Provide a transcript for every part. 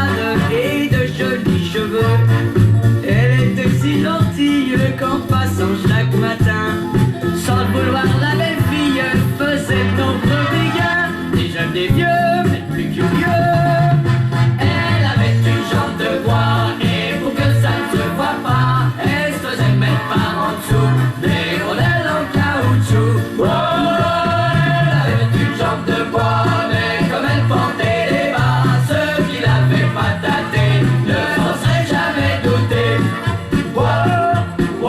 crâne et de jolis cheveux. Elle était si gentille qu'en passant chaque matin, sans le vouloir, la belle fille faisait de nombreux dégâts. Des jeunes, des vieux, mais plus curieux. Elle avait une jambe de bois et pour que ça ne se voit pas, elle se faisait mettre par en dessous des rondelles en caoutchouc. Oh, elle avait une jambe de bois, mais comme elle portait des bas, ceux qui l'avaient pas tâté ne s'en seraient jamais doutés. Oh, oh,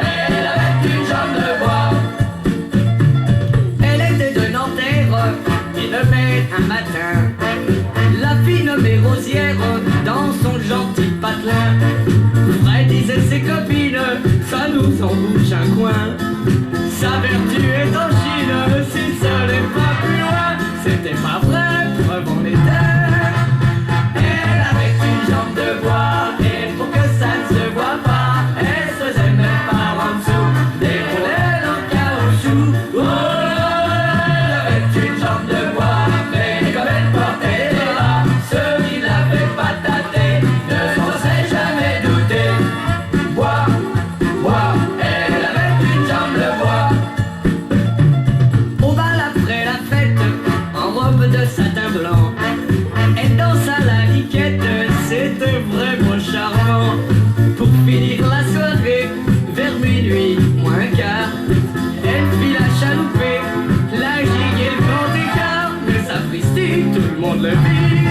elle avait une jambe de bois. Elle était de Nanterre et levait un matin la fille nommée Rosière dans son gentil patelin. Fred disait ses copines, ça nous en bouge un coin. Sa vertu est en Chine, si ce n'est pas plus loin. C'était pas vrai, preuve en était. Elle avait une jambe de bois et pour que ça ne se voit pas, elle se faisait même par en dessous des rondelles en caoutchouc. Oh, elle avait une jambe de bois, mais comme elle portait des bas, ceux qui l'avaient pas tâté ne s'en seraient jamais doutés. Bois, bois, elle avait une jambe de bois. Au bal après la fête, en robe de satin blanc, elle danse à la liquette, c'était vraiment charmant. Pour finir la soirée, vers minuit, moins quart, elle fit la chaloupée, la gigue et le grand écart. Mais sapristi, tout le monde le vit.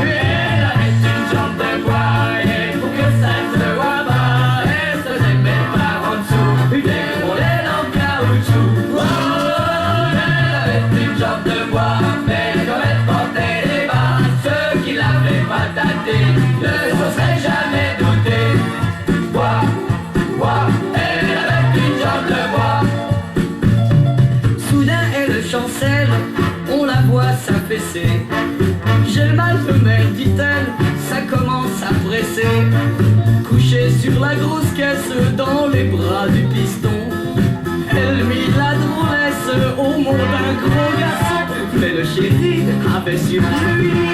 Elle avait une jambe de bois et pour que ça ne se voit pas, elle se faisait mettre par en dessous des rondelles en caoutchouc. Oh, elle avait une jambe de bois, mais comme elle portait des bas, ceux qui l'avaient pas tâté ne s'en seraient jamais doutés. Bois, bois, elle avait une jambe de bois. Soudain elle chancelle, on la voit s'affaisser. J'ai le mal de mer, dit-elle, ça commence à presser. Couchée sur la grosse caisse dans les bras du piston, elle mit la drôlesse au monde d'un gros garçon. Mais le chéri avait surpris.